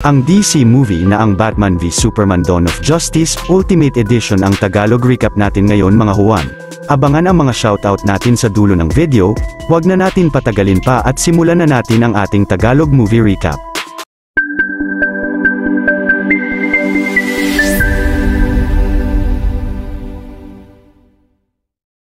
Ang DC movie na ang Batman v Superman Dawn of Justice Ultimate Edition ang Tagalog recap natin ngayon mga huwan. Abangan ang mga shoutout natin sa dulo ng video, wag na natin patagalin pa at simulan na natin ang ating Tagalog movie recap.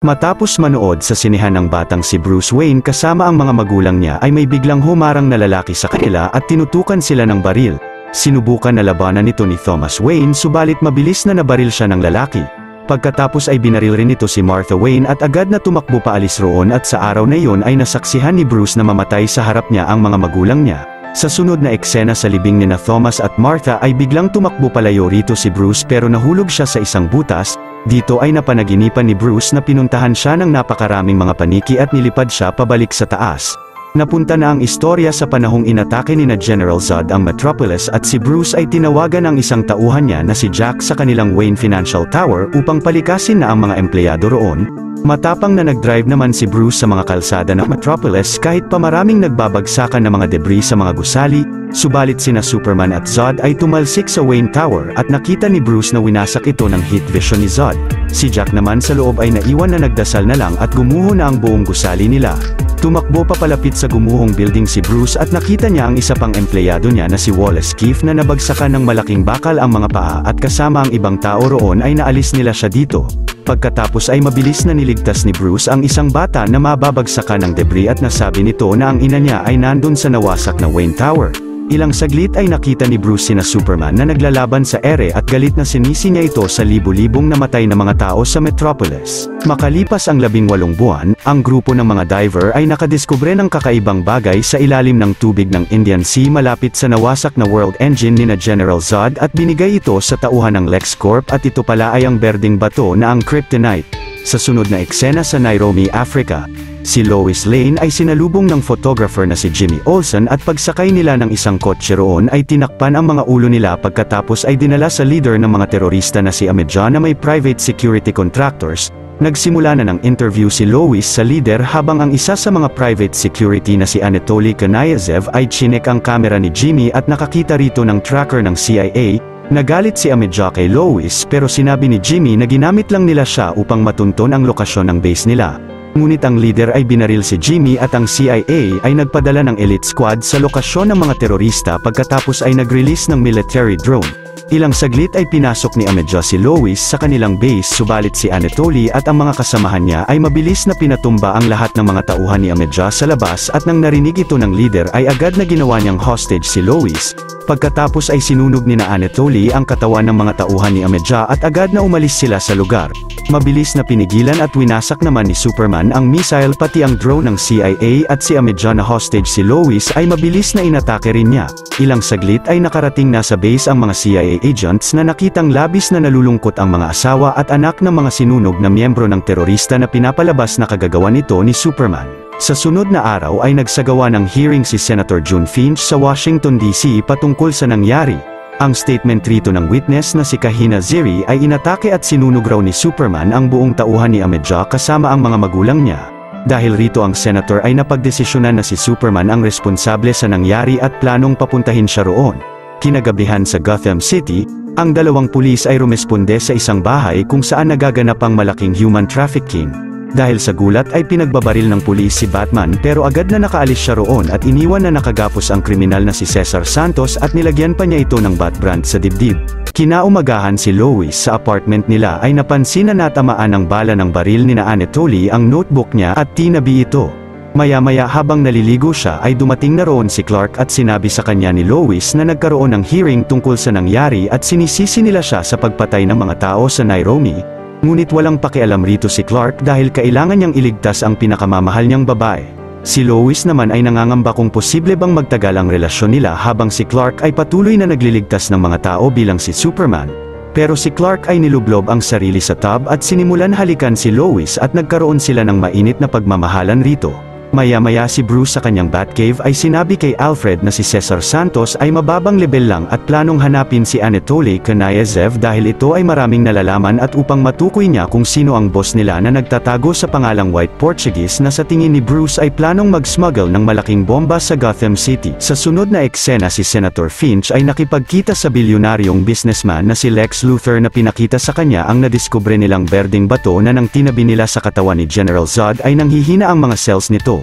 Matapos manood sa sinehan ng batang si Bruce Wayne kasama ang mga magulang niya ay may biglang humarang na lalaki sa kanila at tinutukan sila ng baril. Sinubukan na labanan nito ni Thomas Wayne subalit mabilis na nabaril siya ng lalaki. Pagkatapos ay binaril rin ito si Martha Wayne at agad na tumakbo paalis roon at sa araw na iyon ay nasaksihan ni Bruce na mamatay sa harap niya ang mga magulang niya. Sa sunod na eksena sa libing ni Thomas at Martha ay biglang tumakbo palayo rito si Bruce pero nahulog siya sa isang butas. Dito ay napanaginipan ni Bruce na pinuntahan siya ng napakaraming mga paniki at nilipad siya pabalik sa taas. Napunta na ang istorya sa panahong inatake ni General Zod ang Metropolis at si Bruce ay tinawagan ang isang tauhan niya na si Jack sa kanilang Wayne Financial Tower upang palikasin na ang mga empleyado roon. Matapang na nag-drive naman si Bruce sa mga kalsada ng Metropolis kahit pa maraming nagbabagsakan ng mga debris sa mga gusali, subalit sina Superman at Zod ay tumalsik sa Wayne Tower at nakita ni Bruce na winasak ito ng heat vision ni Zod. Si Jack naman sa loob ay naiwan na nagdasal na lang at gumuho na ang buong gusali nila. Tumakbo papalapit sa gumuhong building si Bruce at nakita niya ang isa pang empleyado niya na si Wallace Keefe na nabagsakan ng malaking bakal ang mga paa at kasama ang ibang tao roon ay naalis nila siya dito. Pagkatapos ay mabilis na niligtas ni Bruce ang isang bata na mababagsakan ng debris at nasabi nito na ang ina niya ay nandun sa nawasak na Wayne Tower. Ilang saglit ay nakita ni Bruce sina Superman na naglalaban sa ere at galit na sinisi niya ito sa libu-libong namatay na mga tao sa Metropolis. Makalipas ang 18 buwan, ang grupo ng mga diver ay nakadiskubre ng kakaibang bagay sa ilalim ng tubig ng Indian Sea malapit sa nawasak na world engine ni General Zod at binigay ito sa tauhan ng LexCorp at ito pala ay ang berdeng bato na ang Kryptonite. Sa sunod na eksena sa Nairobi, Africa, si Lois Lane ay sinalubong ng photographer na si Jimmy Olsen at pagsakay nila ng isang kotse roon ay tinakpan ang mga ulo nila pagkatapos ay dinala sa leader ng mga terorista na si Amedja na may private security contractors. Nagsimula na ng interview si Lois sa leader habang ang isa sa mga private security na si Anatoly Kanayev ay chinek ang kamera ni Jimmy at nakakita rito ng tracker ng CIA. Nagalit si Amedja kay Lois pero sinabi ni Jimmy na ginamit lang nila siya upang matunton ang lokasyon ng base nila. Ngunit ang leader ay binaril si Jimmy at ang CIA ay nagpadala ng elite squad sa lokasyon ng mga terorista pagkatapos ay nag-release ng military drone. Ilang saglit ay pinasok ni Amedja si Lois sa kanilang base subalit si Anatoly at ang mga kasamahan niya ay mabilis na pinatumba ang lahat ng mga tauhan ni Amedja sa labas at nang narinig ito ng leader ay agad na ginawa niyang hostage si Lois. Pagkatapos ay sinunog ni Anatoly ang katawan ng mga tauhan ni Amedja at agad na umalis sila sa lugar. Mabilis na pinigilan at winasak naman ni Superman ang missile pati ang drone ng CIA at si Amedja na hostage si Lois ay mabilis na inatake rin niya. Ilang saglit ay nakarating na sa base ang mga CIA agents na nakitang labis na nalulungkot ang mga asawa at anak ng mga sinunog na miyembro ng terorista na pinapalabas na kagagawan nito ni Superman. Sa sunod na araw ay nagsagawa ng hearing si Senator June Finch sa Washington DC patungkol sa nangyari. Ang statement rito ng witness na si Kahina Ziri ay inatake at sinunog raw ni Superman ang buong tauhan ni Amedja kasama ang mga magulang niya. Dahil rito ang senator ay napagdesisyonan na si Superman ang responsable sa nangyari at planong papuntahin siya roon. Kinagabihan sa Gotham City, ang dalawang pulis ay rumesponde sa isang bahay kung saan nagaganap ang malaking human trafficking. Dahil sa gulat ay pinagbabaril ng pulis si Batman pero agad na nakaalis siya roon at iniwan na nakagapos ang kriminal na si Cesar Santos at nilagyan pa niya ito ng bat brand sa dibdib. Kinaumagahan si Lois sa apartment nila ay napansin na natamaan ng bala ng baril ni Anatoly ang notebook niya at tinabi ito. Maya-maya habang naliligo siya ay dumating na roon si Clark at sinabi sa kanya ni Lois na nagkaroon ng hearing tungkol sa nangyari at sinisisi nila siya sa pagpatay ng mga tao sa Nairobi. Ngunit walang pakialam rito si Clark dahil kailangan niyang iligtas ang pinakamamahal niyang babae. Si Lois naman ay nangangamba kung posible bang magtagal ang relasyon nila habang si Clark ay patuloy na nagliligtas ng mga tao bilang si Superman. Pero si Clark ay nilublob ang sarili sa tub at sinimulan halikan si Lois at nagkaroon sila ng mainit na pagmamahalan rito. Maya-maya si Bruce sa kanyang Batcave ay sinabi kay Alfred na si Cesar Santos ay mababang level lang at planong hanapin si Anatoly Kanayev dahil ito ay maraming nalalaman at upang matukoy niya kung sino ang boss nila na nagtatago sa pangalang White Portuguese na sa tingin ni Bruce ay planong mag-smuggle ng malaking bomba sa Gotham City. Sa sunod na eksena si Senator Finch ay nakipagkita sa bilyonaryong businessman na si Lex Luthor na pinakita sa kanya ang nadiskubre nilang berdeng bato na nang tinabi nila sa katawan ni General Zod ay nanghihina ang mga cells nito.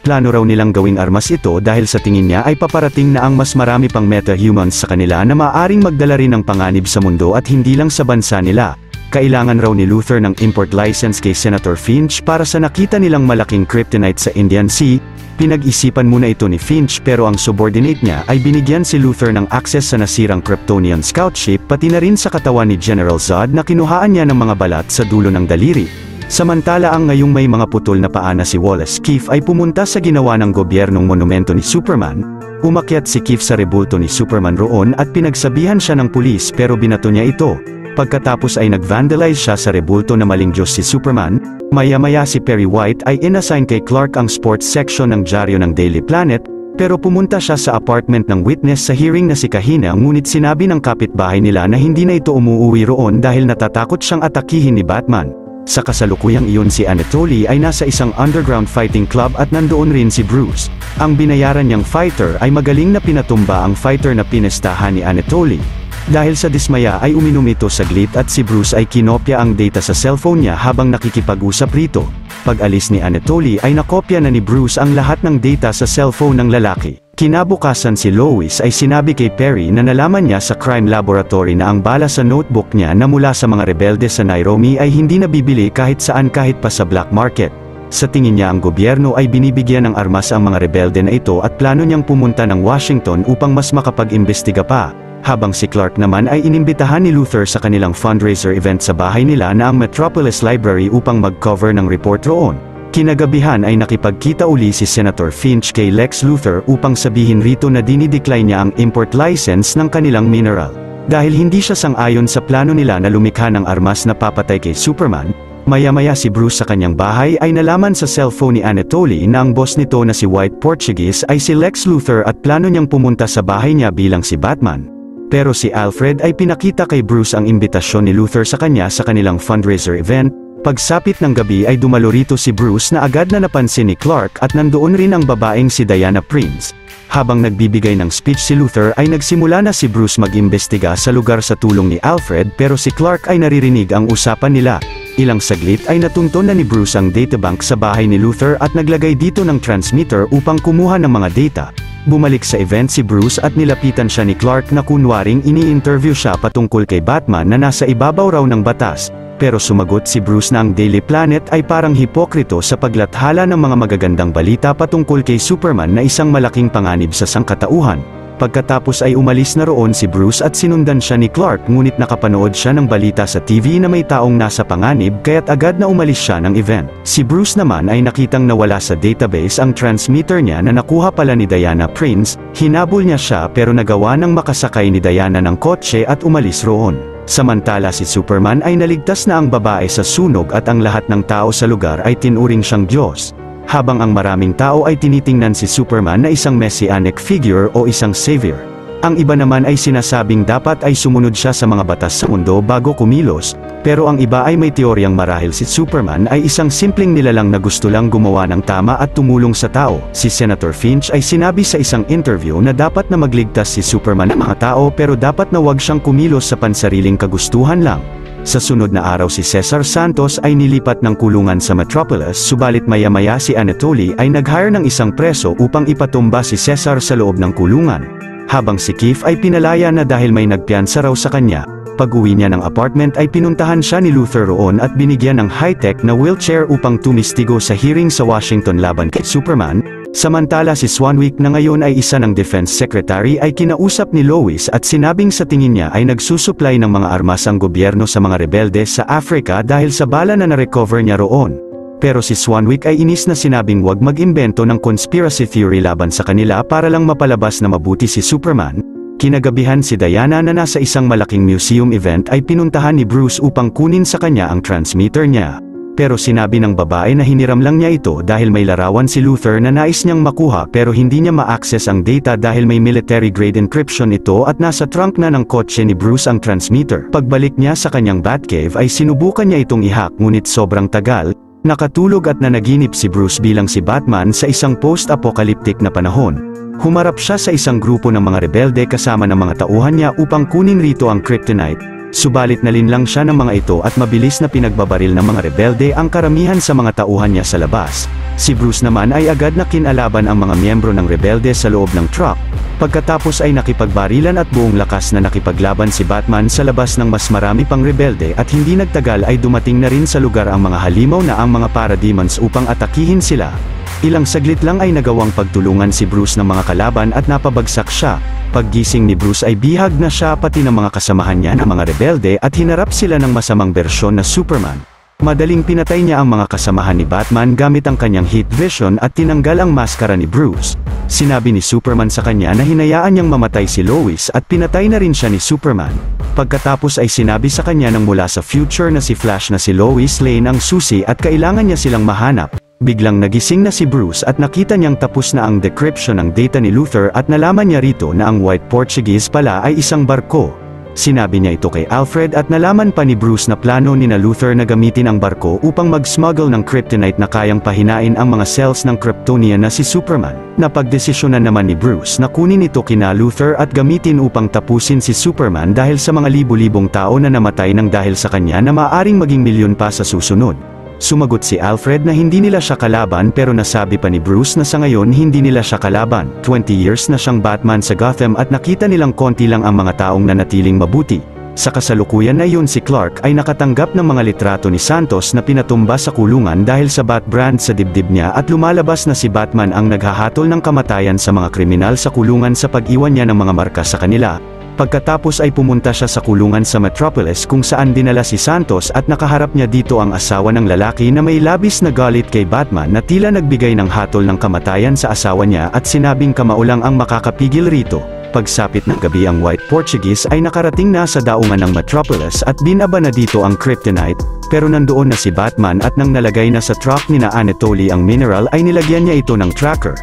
Plano raw nilang gawing armas ito dahil sa tingin niya ay paparating na ang mas marami pang meta-humans sa kanila na maaaring magdala rin ng panganib sa mundo at hindi lang sa bansa nila. Kailangan raw ni Luthor ng import license kay Senator Finch para sa nakita nilang malaking kryptonite sa Indian Sea. Pinag-isipan muna ito ni Finch pero ang subordinate niya ay binigyan si Luthor ng access sa nasirang Kryptonian scout ship pati na rin sa katawan ni General Zod na kinuhaan niya ng mga balat sa dulo ng daliri. Samantala ang ngayong may mga putol na paa na si Wallace Keefe ay pumunta sa ginawa ng gobyernong monumento ni Superman. Umakyat si Keefe sa rebulto ni Superman roon at pinagsabihan siya ng pulis pero binato niya ito. Pagkatapos ay nag-vandalize siya sa rebulto na maling Diyos si Superman. Maya-maya si Perry White ay inassign kay Clark ang sports section ng dyaryo ng Daily Planet, pero pumunta siya sa apartment ng witness sa hearing na si Kahina ngunit sinabi ng kapitbahay nila na hindi na ito umuuwi roon dahil natatakot siyang atakihin ni Batman. Sa kasalukuyang iyon si Anatoly ay nasa isang underground fighting club at nandoon rin si Bruce. Ang binayaran niyang fighter ay magaling na pinatumba ang fighter na pinestahan ni Anatoly. Dahil sa dismaya ay uminom ito saglit at si Bruce ay kinopya ang data sa cellphone niya habang nakikipag-usap rito. Pag-alis ni Anatoly ay nakopya na ni Bruce ang lahat ng data sa cellphone ng lalaki. Kinabukasan si Lois ay sinabi kay Perry na nalaman niya sa crime laboratory na ang bala sa notebook niya na mula sa mga rebelde sa Nairobi ay hindi nabibili kahit saan kahit pa sa black market. Sa tingin niya ang gobyerno ay binibigyan ng armas ang mga rebelde na ito at plano niyang pumunta ng Washington upang mas makapag-imbestiga pa. Habang si Clark naman ay inimbitahan ni Luthor sa kanilang fundraiser event sa bahay nila na ang Metropolis Library upang mag-cover ng report roon. Kinagabihan ay nakipagkita uli si Senator Finch kay Lex Luthor upang sabihin rito na dinidecline niya ang import license ng kanilang mineral. Dahil hindi siya sang-ayon sa plano nila na lumikha ng armas na papatay kay Superman, maya-maya si Bruce sa kanyang bahay ay nalaman sa cellphone ni Anatoly na ang boss nito na si White Portuguese ay si Lex Luthor at plano niyang pumunta sa bahay niya bilang si Batman. Pero si Alfred ay pinakita kay Bruce ang imbitasyon ni Luthor sa kanya sa kanilang fundraiser event. Pagsapit ng gabi ay dumalo rito si Bruce na agad na napansin ni Clark at nandoon rin ang babaeng si Diana Prince. Habang nagbibigay ng speech si Luthor ay nagsimula na si Bruce mag-imbestiga sa lugar sa tulong ni Alfred pero si Clark ay naririnig ang usapan nila. Ilang saglit ay natunton na ni Bruce ang databank sa bahay ni Luthor at naglagay dito ng transmitter upang kumuha ng mga data. Bumalik sa event si Bruce at nilapitan siya ni Clark na kunwaring ini-interview siya patungkol kay Batman na nasa ibabaw raw ng batas. Pero sumagot si Bruce na ang Daily Planet ay parang hipokrito sa paglathala ng mga magagandang balita patungkol kay Superman na isang malaking panganib sa sangkatauhan. Pagkatapos ay umalis na roon si Bruce at sinundan siya ni Clark ngunit nakapanood siya ng balita sa TV na may taong nasa panganib kaya't agad na umalis siya ng event. Si Bruce naman ay nakitang nawala sa database ang transmitter niya na nakuha pala ni Diana Prince, hinabol niya siya pero nagawa ng makasakay ni Diana ng kotse at umalis roon. Samantala si Superman ay naligtas na ang babae sa sunog at ang lahat ng tao sa lugar ay tinuring siyang Diyos. Habang ang maraming tao ay tinitingnan si Superman na isang messianic figure o isang savior. Ang iba naman ay sinasabing dapat ay sumunod siya sa mga batas sa mundo bago kumilos, pero ang iba ay may teoryang marahil si Superman ay isang simpleng nilalang na gusto lang gumawa ng tama at tumulong sa tao. Si Senator Finch ay sinabi sa isang interview na dapat na magligtas si Superman ng mga tao pero dapat na wag siyang kumilos sa pansariling kagustuhan lang. Sa sunod na araw si Cesar Santos ay nilipat ng kulungan sa Metropolis subalit maya-maya si Anatoly ay nag-hire ng isang preso upang ipatumba si Cesar sa loob ng kulungan. Habang si Keefe ay pinalaya na dahil may nagpiyansa raw sa kanya. Pag-uwi niya ng apartment ay pinuntahan siya ni Luthor roon at binigyan ng high-tech na wheelchair upang tumistigo sa hearing sa Washington laban kay Superman. Samantala si Swanwick na ngayon ay isa ng Defense Secretary ay kinausap ni Lois at sinabing sa tingin niya ay nagsusupply ng mga armas ang gobyerno sa mga rebelde sa Africa dahil sa bala na na-recover niya roon. Pero si Swanwick ay inis na sinabing wag mag-imbento ng conspiracy theory laban sa kanila para lang mapalabas na mabuti si Superman. Kinagabihan si Diana na nasa isang malaking museum event ay pinuntahan ni Bruce upang kunin sa kanya ang transmitter niya. pero sinabi ng babae na hiniram lang niya ito dahil may larawan si Luther na nais niyang makuha pero hindi niya ma-access ang data dahil may military-grade encryption ito at nasa trunk na ng kotse ni Bruce ang transmitter. Pagbalik niya sa kanyang Batcave ay sinubukan niya itong i-hack ngunit sobrang tagal, nakatulog at nanaginip si Bruce bilang si Batman sa isang post-apocalyptic na panahon. Humarap siya sa isang grupo ng mga rebelde kasama ng mga tauhan niya upang kunin rito ang kryptonite. Subalit nalinlang siya ng mga ito at mabilis na pinagbabaril ng mga rebelde ang karamihan sa mga tauhan niya sa labas. Si Bruce naman ay agad na kinalaban ang mga miyembro ng rebelde sa loob ng truck. Pagkatapos ay nakipagbarilan at buong lakas na nakipaglaban si Batman sa labas ng mas marami pang rebelde at hindi nagtagal ay dumating na rin sa lugar ang mga halimaw na ang mga parademons upang atakihin sila. Ilang saglit lang ay nagawang pagtulungan si Bruce ng mga kalaban at napabagsak siya. Paggising ni Bruce ay bihag na siya pati ng mga kasamahan niya ng mga rebelde at hinarap sila ng masamang bersyon na Superman. Madaling pinatay niya ang mga kasamahan ni Batman gamit ang kanyang heat vision at tinanggal ang maskara ni Bruce. Sinabi ni Superman sa kanya na hinayaan niyang mamatay si Lois at pinatay na rin siya ni Superman. Pagkatapos ay sinabi sa kanya ng mula sa future na si Flash na si Lois Lane ang susi at kailangan niya silang mahanap. Biglang nagising na si Bruce at nakita niyang tapos na ang decryption ng data ni Luther at nalaman niya rito na ang White Portuguese pala ay isang barko. Sinabi niya ito kay Alfred at nalaman pa ni Bruce na plano ni Luther na gamitin ang barko upang mag-smuggle ng kryptonite na kayang pahinain ang mga cells ng Kryptonian na si Superman. Napagdesisyonan naman ni Bruce na kunin ito kina Luther at gamitin upang tapusin si Superman dahil sa mga libu-libong tao na namatay ng dahil sa kanya na maaaring maging milyon pa sa susunod. Sumagot si Alfred na hindi nila siya kalaban pero nasabi pa ni Bruce na sa ngayon hindi nila siya kalaban. 20 years na siyang Batman sa Gotham at nakita nilang konti lang ang mga taong nanatiling mabuti. Sa kasalukuyan na iyon si Clark ay nakatanggap ng mga litrato ni Santos na pinatumba sa kulungan dahil sa Bat brand sa dibdib niya at lumalabas na si Batman ang naghahatol ng kamatayan sa mga kriminal sa kulungan sa pag-iwan niya ng mga marka sa kanila. Pagkatapos ay pumunta siya sa kulungan sa Metropolis kung saan dinala si Santos at nakaharap niya dito ang asawa ng lalaki na may labis na galit kay Batman na tila nagbigay ng hatol ng kamatayan sa asawa niya at sinabing kamaulang ang makakapigil rito. Pagsapit ng gabi ang White Portuguese ay nakarating na sa daungan ng Metropolis at binaba na dito ang kryptonite, pero nandoon na si Batman at nang nalagay na sa truck ni Anatoly ang mineral ay nilagyan niya ito ng tracker.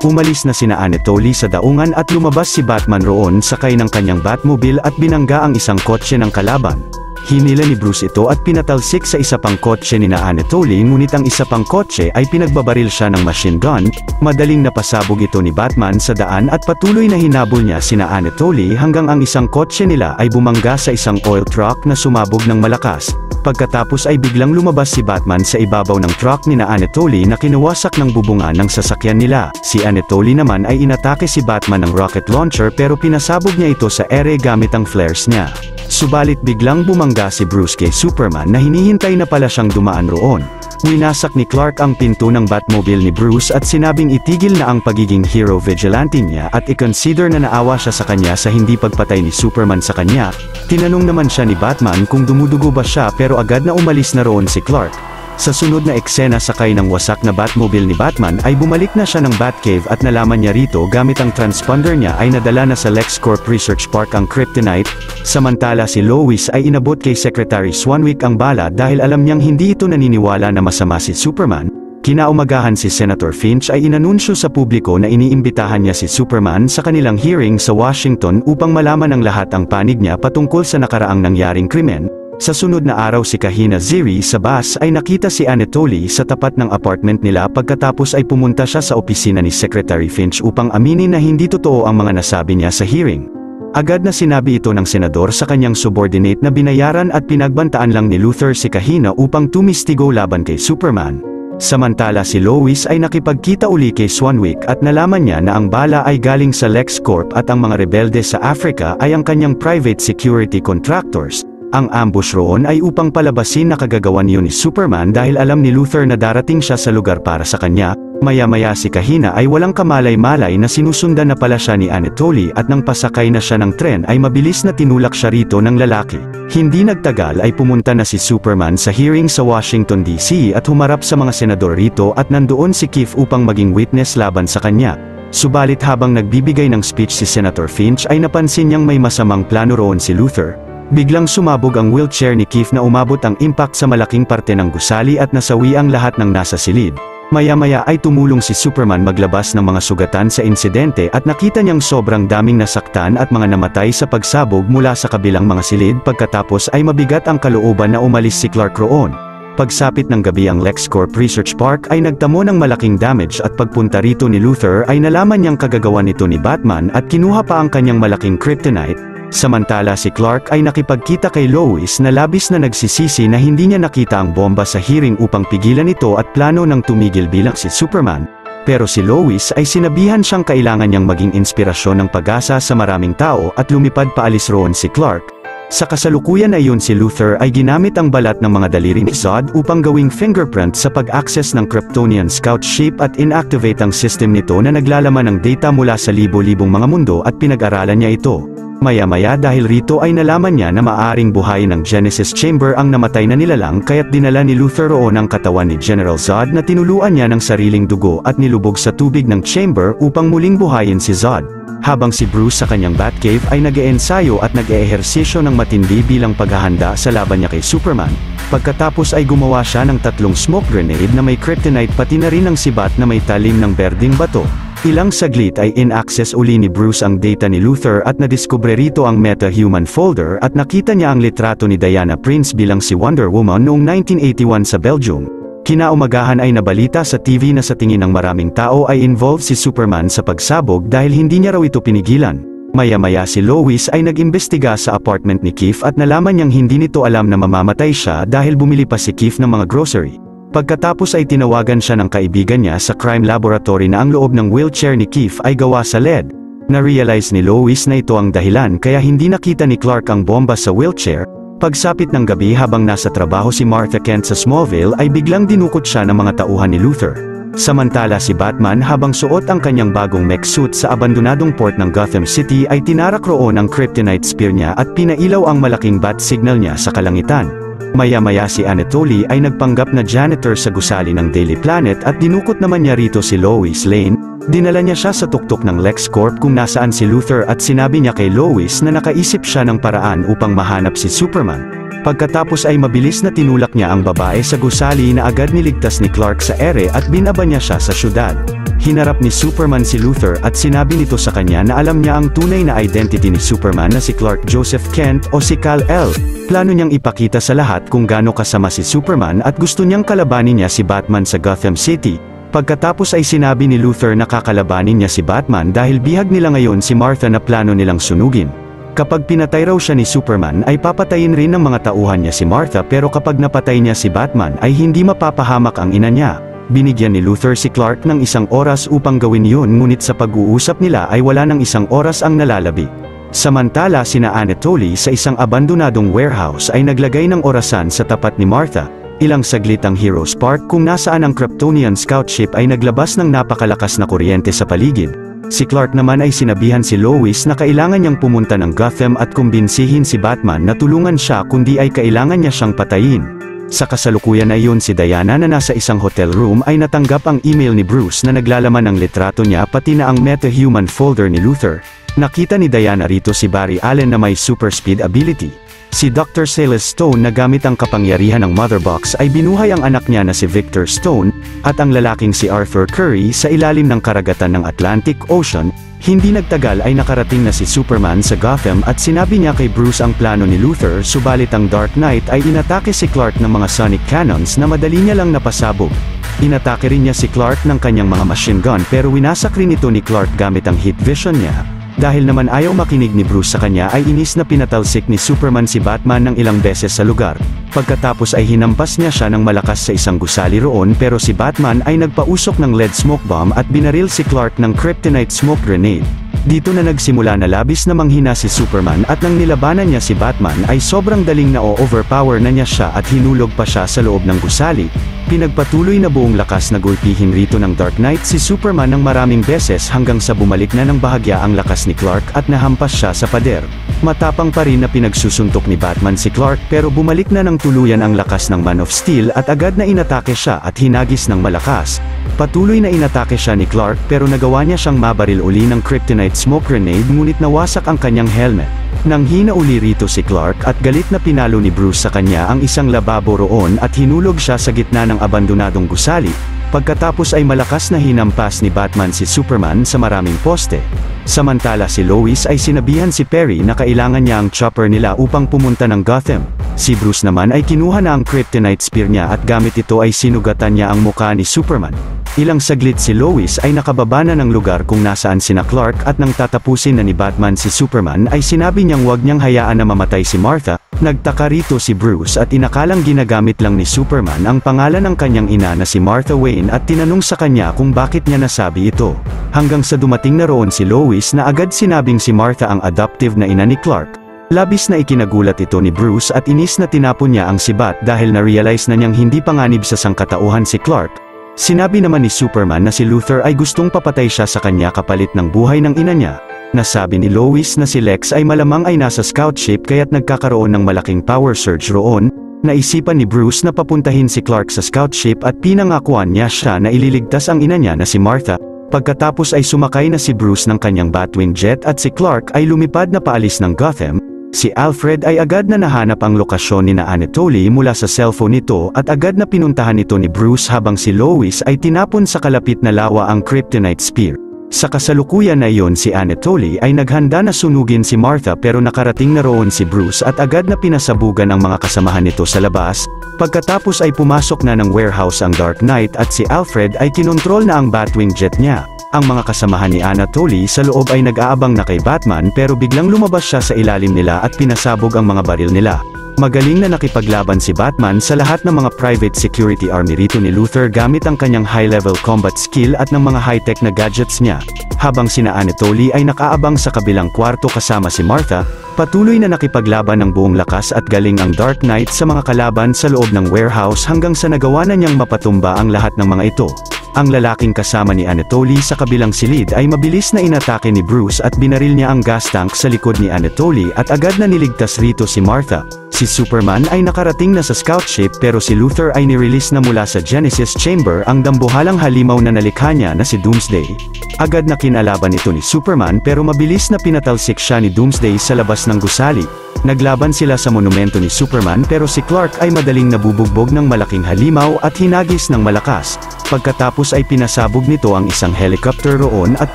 Umalis na sina Anatoly sa daungan at lumabas si Batman roon sakay ng kanyang Batmobile at binangga ang isang kotse ng kalaban. Hinila ni Bruce ito at pinatalsik sa isa pang kotse ni Anatoly ngunit ang isa pang kotse ay pinagbabaril siya ng machine gun. Madaling napasabog ito ni Batman sa daan at patuloy na hinabol niya sina Anatoly hanggang ang isang kotse nila ay bumangga sa isang oil truck na sumabog ng malakas. Pagkatapos ay biglang lumabas si Batman sa ibabaw ng truck ni Anatoly na kinawasak ng bubungan ng sasakyan nila. Si Anatoly naman ay inatake si Batman ng rocket launcher pero pinasabog niya ito sa ere gamit ang flares niya. Subalit biglang bumangga si Bruce kay Superman na hinihintay na pala siyang dumaan roon. Winasak ni Clark ang pinto ng Batmobile ni Bruce at sinabing itigil na ang pagiging hero vigilante niya at i-consider na naawa siya sa kanya sa hindi pagpatay ni Superman sa kanya. Tinanong naman siya ni Batman kung dumudugo ba siya pero agad na umalis na roon si Clark. Sa sunod na eksena sakay ng wasak na Batmobile ni Batman ay bumalik na siya ng Batcave at nalaman niya rito gamit ang transponder niya ay nadala na sa LexCorp Research Park ang kryptonite. Samantala si Lois ay inabot kay Secretary Swanwick ang bala dahil alam niyang hindi ito naniniwala na masama si Superman. Kinaumagahan si Senator Finch ay inanunsyo sa publiko na iniimbitahan niya si Superman sa kanilang hearing sa Washington upang malaman ng lahat ang panig niya patungkol sa nakaraang nangyaring krimen. Sa sunod na araw si Kahina Ziri sa bus ay nakita si Anatoly sa tapat ng apartment nila pagkatapos ay pumunta siya sa opisina ni Secretary Finch upang aminin na hindi totoo ang mga nasabi niya sa hearing. Agad na sinabi ito ng senador sa kanyang subordinate na binayaran at pinagbantaan lang ni Luther si Kahina upang tumistigo laban kay Superman. Samantala si Lois ay nakipagkita uli kay Swanwick at nalaman niya na ang bala ay galing sa LexCorp at ang mga rebelde sa Africa ay ang kanyang private security contractors. Ang ambush roon ay upang palabasin na kagagawan yun ni Superman dahil alam ni Luther na darating siya sa lugar para sa kanya. Maya-maya si Kahina ay walang kamalay-malay na sinusundan na pala siya ni Anatoly at nang pasakay na siya ng tren ay mabilis na tinulak siya rito ng lalaki. Hindi nagtagal ay pumunta na si Superman sa hearing sa Washington DC at humarap sa mga senador rito at nandoon si Keith upang maging witness laban sa kanya. Subalit habang nagbibigay ng speech si Senator Finch ay napansin niyang may masamang plano roon si Luther. Biglang sumabog ang wheelchair ni Keith na umabot ang impact sa malaking parte ng gusali at nasawi ang lahat ng nasa silid. Maya-maya ay tumulong si Superman maglabas ng mga sugatan sa insidente at nakita niyang sobrang daming nasaktan at mga namatay sa pagsabog mula sa kabilang mga silid. Pagkatapos ay mabigat ang kalooban na umalis si Clark roon. Pagsapit ng gabi ang LexCorp Research Park ay nagtamo ng malaking damage at pagpunta rito ni Luthor ay nalaman niyang kagagawan nito ni Batman at kinuha pa ang kanyang malaking kryptonite. Samantala si Clark ay nakipagkita kay Lois na labis na nagsisisi na hindi niya nakita ang bomba sa hearing upang pigilan ito at plano ng tumigil bilang si Superman. Pero si Lois ay sinabihan siyang kailangan niyang maging inspirasyon ng pag-asa sa maraming tao at lumipad paalis roon si Clark. Sa kasalukuyan ay yun si Luthor ay ginamit ang balat ng mga daliri ni Zod upang gawing fingerprint sa pag-access ng Kryptonian Scout Ship at inactivate ang system nito na naglalaman ng data mula sa libo-libong mga mundo at pinag-aralan niya ito. Maya-maya dahil rito ay nalaman niya na maaring buhayin ng Genesis Chamber ang namatay na nilalang kaya't dinala ni Luthor roon ang katawan ni General Zod na tinuluan niya ng sariling dugo at nilubog sa tubig ng chamber upang muling buhayin si Zod. Habang si Bruce sa kanyang Batcave ay nag-eensayo at nag-eehersisyo ng matindi bilang paghahanda sa laban niya kay Superman. Pagkatapos ay gumawa siya ng 3 smoke grenade na may kryptonite pati na rin ang sibat na may talim ng berdeng bato. Ilang saglit ay in-access uli ni Bruce ang data ni Luthor at nadiskubre rito ang Meta-Human folder at nakita niya ang litrato ni Diana Prince bilang si Wonder Woman noong 1981 sa Belgium. Kinaumagahan ay nabalita sa TV na sa tingin ng maraming tao ay involved si Superman sa pagsabog dahil hindi niya raw ito pinigilan. Maya-maya si Lois ay nag-imbestiga sa apartment ni Keith at nalaman niyang hindi nito alam na mamamatay siya dahil bumili pa si Keith ng mga grocery. Pagkatapos ay tinawagan siya ng kaibigan niya sa crime laboratory na ang loob ng wheelchair ni Keith ay gawa sa LED. Na-realize ni Lois na ito ang dahilan kaya hindi nakita ni Clark ang bomba sa wheelchair. Pagsapit ng gabi habang nasa trabaho si Martha Kent sa Smallville ay biglang dinukot siya ng mga tauhan ni Luthor. Samantala si Batman habang suot ang kanyang bagong mech suit sa abandonadong port ng Gotham City ay tinarak roon ang kryptonite spear niya at pinailaw ang malaking bat signal niya sa kalangitan. Maya-maya si Anatoly ay nagpanggap na janitor sa gusali ng Daily Planet at dinukot naman niya rito si Lois Lane. Dinala niya siya sa tuktok ng LexCorp kung nasaan si Luthor at sinabi niya kay Lois na nakaisip siya ng paraan upang mahanap si Superman. Pagkatapos ay mabilis na tinulak niya ang babae sa gusali na agad niligtas ni Clark sa ere at binaba niya siya sa syudad. Hinarap ni Superman si Luthor at sinabi nito sa kanya na alam niya ang tunay na identity ni Superman na si Clark Joseph Kent o si Kal-El. Plano niyang ipakita sa lahat kung gaano kasama si Superman at gusto niyang kalabanin niya si Batman sa Gotham City. Pagkatapos ay sinabi ni Luthor na kakalabanin niya si Batman dahil bihag nila ngayon si Martha na plano nilang sunugin. Kapag pinatay raw siya ni Superman ay papatayin rin ng mga tauhan niya si Martha pero kapag napatay niya si Batman ay hindi mapapahamak ang ina niya. Binigyan ni Luthor si Clark ng 1 oras upang gawin yun ngunit sa pag-uusap nila ay wala ng 1 oras ang nalalabi. Samantala sina Anatoly sa isang abandonadong warehouse ay naglagay ng orasan sa tapat ni Martha. Ilang saglit ang Heroes Park kung nasaan ang Kryptonian Scout Ship ay naglabas ng napakalakas na kuryente sa paligid. Si Clark naman ay sinabihan si Lois na kailangan niyang pumunta ng Gotham at kumbinsihin si Batman na tulungan siya kundi ay kailangan niya siyang patayin. Sa kasalukuyan ay yun si Diana na nasa isang hotel room ay natanggap ang email ni Bruce na naglalaman ng litrato niya pati na ang Meta-Human folder ni Luthor. Nakita ni Diana rito si Barry Allen na may super speed ability. Si Dr. Silas Stone na gamit ang kapangyarihan ng Mother Box ay binuhay ang anak niya na si Victor Stone, at ang lalaking si Arthur Curry sa ilalim ng karagatan ng Atlantic Ocean. Hindi nagtagal ay nakarating na si Superman sa Gotham at sinabi niya kay Bruce ang plano ni Luthor subalit ang Dark Knight ay inatake si Clark ng mga sonic cannons na madali niya lang napasabog. Inatake rin niya si Clark ng kanyang mga machine gun pero winasak rin ito ni Clark gamit ang heat vision niya. Dahil naman ayaw makinig ni Bruce sa kanya ay inis na pinatalsik ni Superman si Batman ng ilang beses sa lugar. Pagkatapos ay hinampas niya siya ng malakas sa isang gusali roon pero si Batman ay nagpausok ng lead smoke bomb at binaril si Clark ng kryptonite smoke grenade. Dito na nagsimula na labis na manghina si Superman at nang nilabanan niya si Batman ay sobrang daling na overpower na niya siya at hinulog pa siya sa loob ng gusali. Pinagpatuloy na buong lakas na gulpihin rito ng Dark Knight si Superman ng maraming beses hanggang sa bumalik na ng bahagya ang lakas ni Clark at nahampas siya sa pader. Matapang pa rin na pinagsusuntok ni Batman si Clark pero bumalik na ng tuluyan ang lakas ng Man of Steel at agad na inatake siya at hinagis ng malakas. Patuloy na inatake siya ni Clark pero nagawa niya siyang mabaril uli ng kryptonite smoke grenade ngunit nawasak ang kanyang helmet. Nang hinauli rito si Clark at galit na pinalo ni Bruce sa kanya ang isang lababo roon at hinulog siya sa gitna ng abandonadong gusali, pagkatapos ay malakas na hinampas ni Batman si Superman sa maraming poste. Samantala si Lois ay sinabihan si Perry na kailangan niya ang chopper nila upang pumunta ng Gotham. Si Bruce naman ay kinuha na ang kryptonite spear niya at gamit ito ay sinugatan niya ang mukha ni Superman. Ilang saglit si Lois ay nakababa na ng lugar kung nasaan sina Clark at nang tatapusin na ni Batman si Superman ay sinabi niyang huwag niyang hayaan na mamatay si Martha. Nagtaka rito si Bruce at inakalang ginagamit lang ni Superman ang pangalan ng kanyang ina na si Martha Wayne at tinanong sa kanya kung bakit niya nasabi ito. Hanggang sa dumating na roon si Lois na agad sinabing si Martha ang adoptive na ina ni Clark. Labis na ikinagulat ito ni Bruce at inis na tinapon niya ang sibat dahil na-realize na niyang hindi panganib sa sangkatauhan si Clark. Sinabi naman ni Superman na si Luthor ay gustong papatay siya sa kanya kapalit ng buhay ng ina niya. Nasabi ni Lois na si Lex ay malamang ay nasa scout ship kaya't nagkakaroon ng malaking power surge roon. Naisipan ni Bruce na papuntahin si Clark sa scout ship at pinangakuan niya siya na ililigtas ang ina niya na si Martha. Pagkatapos ay sumakay na si Bruce ng kanyang Batwing jet at si Clark ay lumipad na paalis ng Gotham. Si Alfred ay agad na nahanap ang lokasyon ni Anatoly mula sa cellphone nito at agad na pinuntahan ito ni Bruce habang si Lois ay tinapon sa kalapit na lawa ang kryptonite spear. Sa kasalukuyan na iyon si Anatoly ay naghanda na sunugin si Martha pero nakarating na roon si Bruce at agad na pinasabugan ang mga kasamahan nito sa labas. Pagkatapos ay pumasok na ng warehouse ang Dark Knight at si Alfred ay kinontrol na ang Batwing jet niya. Ang mga kasamahan ni Anatoly sa loob ay nag-aabang na kay Batman pero biglang lumabas siya sa ilalim nila at pinasabog ang mga baril nila. Magaling na nakipaglaban si Batman sa lahat ng mga private security army rito ni Luthor gamit ang kanyang high-level combat skill at ng mga high-tech na gadgets niya. Habang sina Anatoly ay nakaabang sa kabilang kwarto kasama si Martha, patuloy na nakipaglaban ng buong lakas at galing ang Dark Knight sa mga kalaban sa loob ng warehouse hanggang sa nagawa na niyang mapatumba ang lahat ng mga ito. Ang lalaking kasama ni Anatoly sa kabilang silid ay mabilis na inatake ni Bruce at binaril niya ang gas tank sa likod ni Anatoly at agad na niligtas rito si Martha. Si Superman ay nakarating na sa scout ship pero si Luthor ay nirelease na mula sa Genesis Chamber ang dambuhalang halimaw na nalikha niya na si Doomsday. Agad na kinalaban ito ni Superman pero mabilis na pinatalsik siya ni Doomsday sa labas ng gusali. Naglaban sila sa monumento ni Superman pero si Clark ay madaling nabubugbog ng malaking halimaw at hinagis ng malakas. Pagkatapos ay pinasabog nito ang isang helicopter roon at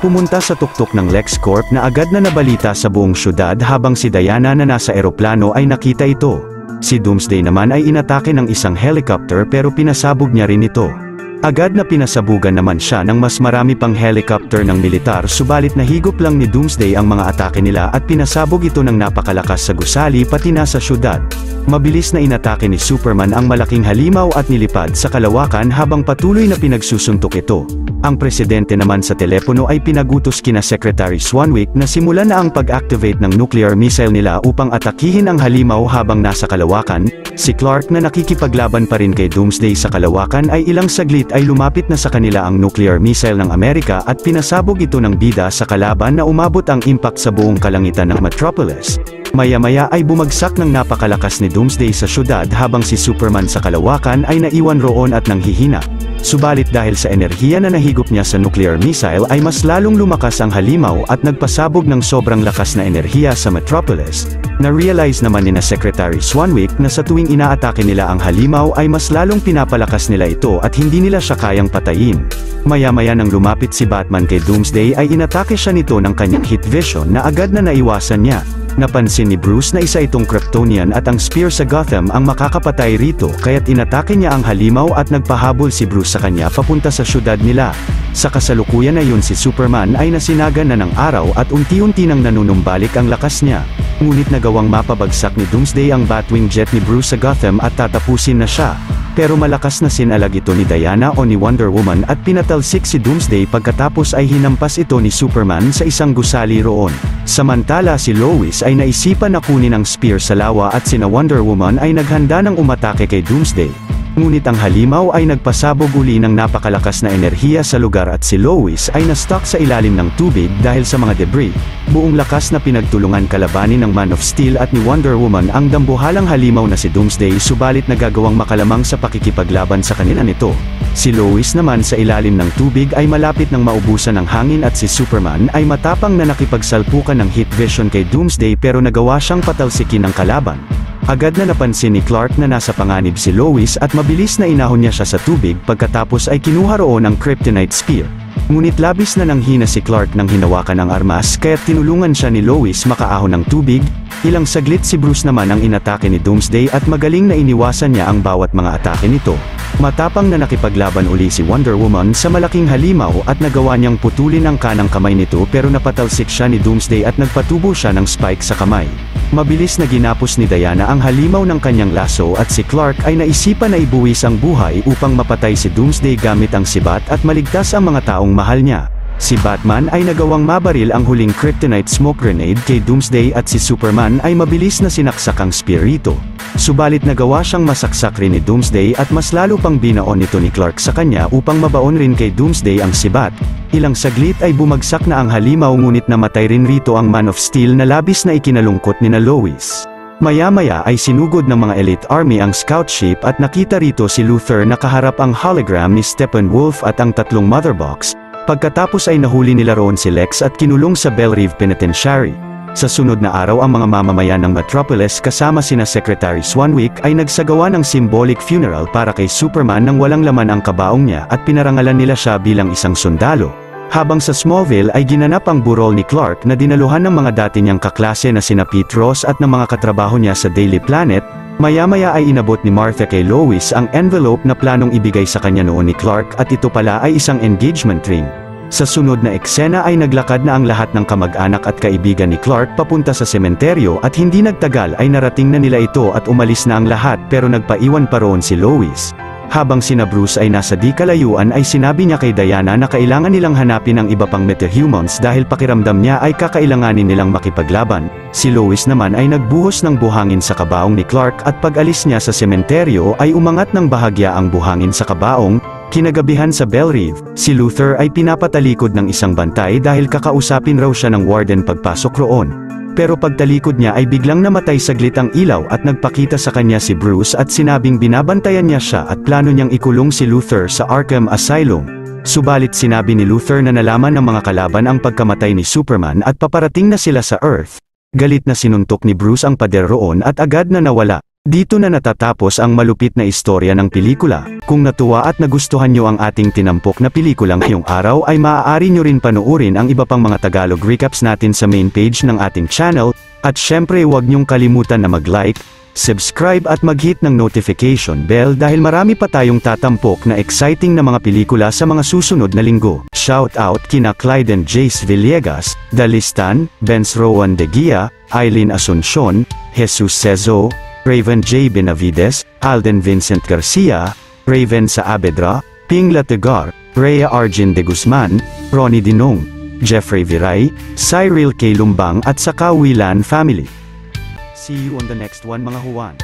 pumunta sa tuktok ng LexCorp na agad na nabalita sa buong syudad habang si Diana na nasa eroplano ay nakita ito. Si Doomsday naman ay inatake ng isang helicopter pero pinasabog niya rin ito. Agad na pinasabugan naman siya ng mas marami pang helicopter ng militar subalit nahigop lang ni Doomsday ang mga atake nila at pinasabog ito ng napakalakas sa gusali pati na sa syudad. Mabilis na inatake ni Superman ang malaking halimaw at nilipad sa kalawakan habang patuloy na pinagsusuntok ito. Ang presidente naman sa telepono ay pinagutos kina Secretary Swanwick na simulan na ang pag-activate ng nuclear missile nila upang atakihin ang halimaw habang nasa kalawakan. Si Clark na nakikipaglaban pa rin kay Doomsday sa kalawakan ay ilang saglit ay lumapit na sa kanila ang nuclear missile ng Amerika at pinasabog ito ng bida sa kalaban na umabot ang impact sa buong kalangitan ng Metropolis. Maya-maya ay bumagsak ng napakalakas ni Doomsday sa syudad habang si Superman sa kalawakan ay naiwan roon at nanghihina. Subalit dahil sa enerhiya na nahigop niya sa nuclear missile ay mas lalong lumakas ang halimaw at nagpasabog ng sobrang lakas na enerhiya sa Metropolis. Na-realize naman ni Secretary Swanwick na sa tuwing inaatake nila ang halimaw ay mas lalong pinapalakas nila ito at hindi nila siya kayang patayin. Maya-maya nang lumapit si Batman kay Doomsday ay inatake siya nito ng kanyang heat vision na agad na naiwasan niya. Napansin ni Bruce na isa itong Kryptonian at ang spear sa Gotham ang makakapatay rito kaya't inatake niya ang halimaw at nagpahabol si Bruce sa kanya papunta sa syudad nila. Sa kasalukuyan na yun si Superman ay nasinagan na ng araw at unti-unti nang nanunumbalik ang lakas niya. Ngunit nagawang mapabagsak ni Doomsday ang Batwing jet ni Bruce sa Gotham at tatapusin na siya. Pero malakas na sinalag ito ni Diana o ni Wonder Woman at pinatalsik si Doomsday pagkatapos ay hinampas ito ni Superman sa isang gusali roon. Samantala si Lois ay naisipan na kunin ang spear sa lawa at sina Wonder Woman ay naghanda ng umatake kay Doomsday. Ngunit ang halimaw ay nagpasabog uli ng napakalakas na enerhiya sa lugar at si Lois ay na-stuck sa ilalim ng tubig dahil sa mga debris. Buong lakas na pinagtulungan kalabanin ng Man of Steel at ni Wonder Woman ang dambuhalang halimaw na si Doomsday, subalit nagagawang makalamang sa pakikipaglaban sa kanila nito. Si Lois naman sa ilalim ng tubig ay malapit ng maubusan ng hangin at si Superman ay matapang na nakipagsalpukan ng heat vision kay Doomsday pero nagawa siyang patalsikin ng kalaban. Agad na napansin ni Clark na nasa panganib si Lois at mabilis na inahon niya siya sa tubig, pagkatapos ay kinuha roon ang Kryptonite Spear. Ngunit labis na nanghina si Clark nang hinawakan ang armas kaya't tinulungan siya ni Lois makaahon ng tubig. Ilang saglit si Bruce naman ang inatake ni Doomsday at magaling na iniwasan niya ang bawat mga atake nito. Matapang na nakipaglaban uli si Wonder Woman sa malaking halimaw at nagawa niyang putulin ang kanang kamay nito pero napatalsik siya ni Doomsday at nagpatubo siya ng spike sa kamay. Mabilis na ginapos ni Diana ang halimaw ng kanyang laso at si Clark ay naisipan na ibuwis ang buhay upang mapatay si Doomsday gamit ang sibat at maligtas ang mga taong mahal niya. Si Batman ay nagawang mabaril ang huling Kryptonite smoke grenade kay Doomsday at si Superman ay mabilis na sinaksak ang spear rito. Subalit nagawa siyang masaksak rin ni Doomsday at mas lalo pang binaon nito ni Clark sa kanya upang mabaon rin kay Doomsday ang sibat. Ilang saglit ay bumagsak na ang halimaw ngunit namatay rin rito ang Man of Steel na labis na ikinalungkot ni na Lois. Maya-maya ay sinugod ng mga elite army ang scout ship at nakita rito si Luthor na kaharap ang hologram ni Steppenwolf at ang tatlong mother box. Pagkatapos ay nahuli nila roon si Lex at kinulong sa Bellrive Penitentiary. Sa sunod na araw ang mga mamamayan ng Metropolis kasama sina Secretary Swanwick ay nagsagawa ng symbolic funeral para kay Superman nang walang laman ang kabaong niya at pinarangalan nila siya bilang isang sundalo. Habang sa Smallville ay ginanap ang burol ni Clark na dinaluhan ng mga dati niyang kaklase na sina Pete Ross at ng mga katrabaho niya sa Daily Planet. Maya-maya ay inabot ni Martha kay Lois ang envelope na planong ibigay sa kanya noon ni Clark at ito pala ay isang engagement ring. Sa sunod na eksena ay naglakad na ang lahat ng kamag-anak at kaibigan ni Clark papunta sa sementeryo at hindi nagtagal ay narating na nila ito at umalis na ang lahat pero nagpaiwan pa roon si Lois. Habang sina Bruce ay nasa di kalayuan ay sinabi niya kay Diana na kailangan nilang hanapin ang iba pang metahumans dahil pakiramdam niya ay kakailanganin nilang makipaglaban. Si Lois naman ay nagbuhos ng buhangin sa kabaong ni Clark at pag-alis niya sa sementeryo ay umangat ng bahagya ang buhangin sa kabaong. Kinagabihan sa Bellrive, si Luthor ay pinapatalikod ng isang bantay dahil kakausapin raw siya ng warden pagpasok roon. Pero pagtalikod niya ay biglang namatay saglit ang ilaw at nagpakita sa kanya si Bruce at sinabing binabantayan niya siya at plano niyang ikulong si Luthor sa Arkham Asylum. Subalit sinabi ni Luthor na nalaman ng mga kalaban ang pagkamatay ni Superman at paparating na sila sa Earth. Galit na sinuntok ni Bruce ang pader roon at agad na nawala. Dito na natatapos ang malupit na istorya ng pelikula. Kung natuwa at nagustuhan nyo ang ating tinampok na pelikulang ngayong araw ay maaari nyo rin panoorin ang iba pang mga Tagalog recaps natin sa main page ng ating channel, at syempre huwag nyong kalimutan na mag-like, subscribe at mag-hit ng notification bell dahil marami pa tayong tatampok na exciting na mga pelikula sa mga susunod na linggo. Shout out kina Clyden Jace Villegas, Dalistan, Benz Rowan de Gia, Eileen Asuncion, Jesus Cezo, Raven J. Benavides, Alden Vincent Garcia, Raven sa Abedra, Ping Latagar, Rhea Arjin de Guzman, Ronnie Dinong, Jeffrey Viray, Cyril K. Lumbang at sa Kawilan family. See you on the next one mga Juan.